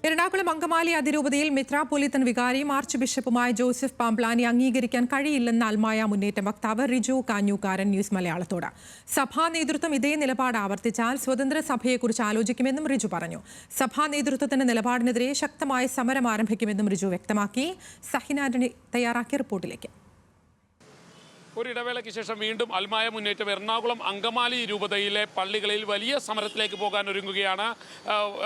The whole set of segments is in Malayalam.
എറണാകുളം അങ്കമാലി അതിരൂപതയിൽ മെത്രാപ്പൊലീത്തൻ വികാരിയും ആർച്ച് ബിഷപ്പുമായ ജോസഫ് പാംപ്ലാനി അംഗീകരിക്കാൻ കഴിയില്ലെന്ന അൽമായ മുന്നേറ്റം വക്താവ് റിജു കാഞ്ഞൂക്കാരൻ ന്യൂസ് മലയാളത്തോട്. സഭാ നേതൃത്വം ഇതേ നിലപാട് ആവർത്തിച്ചാൽ സ്വതന്ത്ര സഭയെക്കുറിച്ച് ആലോചിക്കുമെന്നും റിജു പറഞ്ഞു. സഭാ നേതൃത്വത്തിന്റെ നിലപാടിനെതിരെ ശക്തമായ സമരം ആരംഭിക്കുമെന്നും റിജു വ്യക്തമാക്കി. സഹിന ആന്റണി തയ്യാറാക്കിയ റിപ്പോർട്ടിലേക്ക്. ഒരിടവേളയ്ക്ക് ശേഷം വീണ്ടും അൽമായ മുന്നേറ്റം എറണാകുളം അങ്കമാലി രൂപതയിലെ പള്ളികളിൽ വലിയ സമരത്തിലേക്ക് പോകാൻ ഒരുങ്ങുകയാണ്.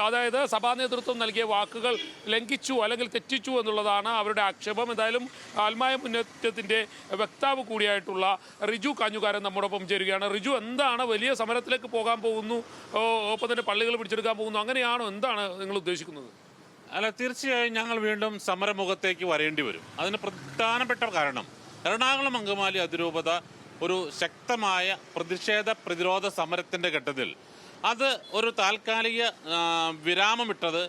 അതായത് സഭാ നേതൃത്വം നൽകിയ വാക്കുകൾ ലംഘിച്ചു അല്ലെങ്കിൽ തെറ്റിച്ചു എന്നുള്ളതാണ് അവരുടെ ആക്ഷേപം. എന്തായാലും അൽമായ മുന്നേറ്റത്തിൻ്റെ വക്താവ് കൂടിയായിട്ടുള്ള റിജു കാഞ്ഞുകാരൻ നമ്മോടൊപ്പം ചേരുകയാണ്. റിജു, എന്താണ് വലിയ സമരത്തിലേക്ക് പോകാൻ പോകുന്നു, ഒപ്പം തന്നെ പള്ളികൾ പിടിച്ചെടുക്കാൻ പോകുന്നു, അങ്ങനെയാണോ? എന്താണ് നിങ്ങൾ ഉദ്ദേശിക്കുന്നത്? അല്ല, തീർച്ചയായും ഞങ്ങൾ വീണ്ടും സമരമുഖത്തേക്ക് വരേണ്ടി വരും. അതിന് പ്രധാനപ്പെട്ട കാരണം എറണാകുളം അങ്കമാലി അതിരൂപത ഒരു ശക്തമായ പ്രതിരോധ സമരത്തിൻ്റെ ഘട്ടത്തിൽ അത് ഒരു താൽക്കാലിക വിരാമമിട്ടത്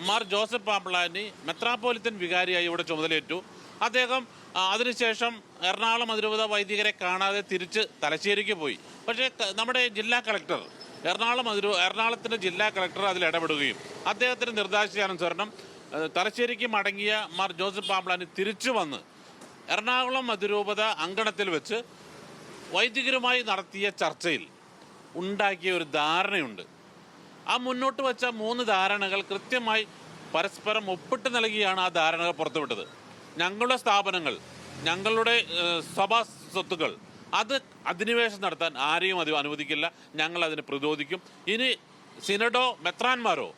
മാർ ജോസഫ് പാംപ്ലാനി മെത്രാപ്പൊലീത്തൻ വികാരിയായി ഇവിടെ ചുമതലയേറ്റു. അദ്ദേഹം അതിനുശേഷം എറണാകുളം അതിരൂപത വൈദികരെ കാണാതെ തിരിച്ച് തലശ്ശേരിക്ക് പോയി. പക്ഷേ നമ്മുടെ ജില്ലാ കളക്ടർ എറണാകുളത്തിൻ്റെ ജില്ലാ കളക്ടർ അതിൽ ഇടപെടുകയും അദ്ദേഹത്തിൻ്റെ നിർദ്ദേശാനുസരണം തലശ്ശേരിക്ക് മടങ്ങിയ മാർ ജോസഫ് പാംപ്ലാനി തിരിച്ചു വന്ന് എറണാകുളം അതിരൂപത അങ്കണത്തിൽ വെച്ച് വൈദികരുമായി നടത്തിയ ചർച്ചയിൽ ഉണ്ടാക്കിയ ഒരു ധാരണയുണ്ട്. ആ മുന്നോട്ട് വച്ച 3 ധാരണകൾ കൃത്യമായി പരസ്പരം ഒപ്പിട്ട് നൽകിയാണ് ആ ധാരണകൾ പുറത്തുവിട്ടത്. ഞങ്ങളുടെ സ്ഥാപനങ്ങൾ, ഞങ്ങളുടെ സഭാ സ്വത്തുക്കൾ അത് അധിനിവേശം നടത്താൻ ആരെയും അത് അനുവദിക്കില്ല. ഞങ്ങൾ അതിനെ പ്രതിരോധിക്കും. ഇനി സിനഡോ മെത്രാന്മാരോ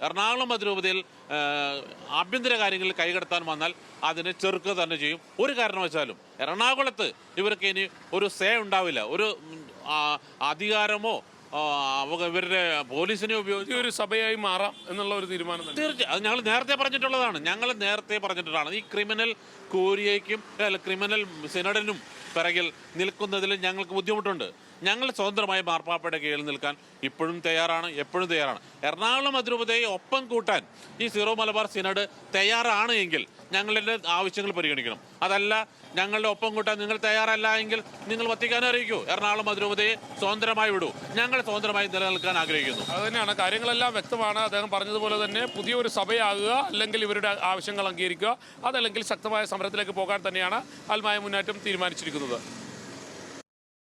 എറണാകുളം അതിരൂപതയിൽ ആഭ്യന്തര കാര്യങ്ങളിൽ കൈകടത്താൻ വന്നാൽ അതിനെ ചെറുക്കുക തന്നെ ചെയ്യും. ഒരു കാരണവശാലും എറണാകുളത്ത് ഇവർക്ക് ഇനി ഒരു സേ ഉണ്ടാവില്ല. ഒരു അധികാരമോ ഇവരുടെ പോലീസിനെ ഉപയോഗിച്ച് ഒരു സഭയായി മാറാം എന്നുള്ള ഒരു തീരുമാനം തീർച്ചയായും അത് ഞങ്ങൾ നേരത്തെ പറഞ്ഞിട്ടുള്ളതാണ്. ഈ ക്രിമിനൽ കൂരിയയ്ക്കും ക്രിമിനൽ സിനഡിനും പിറകിൽ നിൽക്കുന്നതിൽ ഞങ്ങൾക്ക് ബുദ്ധിമുട്ടുണ്ട്. ഞങ്ങൾ സ്വതന്ത്രമായി മാർപ്പാപ്പയുടെ കീഴിൽ നിൽക്കാൻ ഇപ്പോഴും തയ്യാറാണ്, എപ്പോഴും തയ്യാറാണ്. എറണാകുളം അതിരൂപതയെ ഒപ്പം കൂട്ടാൻ ഈ സീറോ മലബാർ സിനഡ് തയ്യാറാണ് എങ്കിൽ ഞങ്ങളുടെ ആവശ്യങ്ങൾ പരിഗണിക്കണം. അതല്ല, ഞങ്ങളുടെ ഒപ്പം കൂട്ടാൻ നിങ്ങൾ തയ്യാറല്ല എങ്കിൽ നിങ്ങൾ വത്തിക്കാനെ അറിയിക്കൂ. എറണാകുളം അതിരൂപതയെ സ്വതന്ത്രമായി വിടൂ. ഞങ്ങൾ സ്വതന്ത്രമായി നിലനിൽക്കാൻ ആഗ്രഹിക്കുന്നു. അത് തന്നെയാണ്. കാര്യങ്ങളെല്ലാം വ്യക്തമാണ്. അദ്ദേഹം പറഞ്ഞതുപോലെ തന്നെ പുതിയൊരു സഭയാകുക, അല്ലെങ്കിൽ ഇവരുടെ ആവശ്യങ്ങൾ അംഗീകരിക്കുക, അതല്ലെങ്കിൽ ശക്തമായ സമരത്തിലേക്ക് പോകാൻ തന്നെയാണ് അൽമായ മുന്നേറ്റം തീരുമാനിച്ചിരിക്കുന്നത്.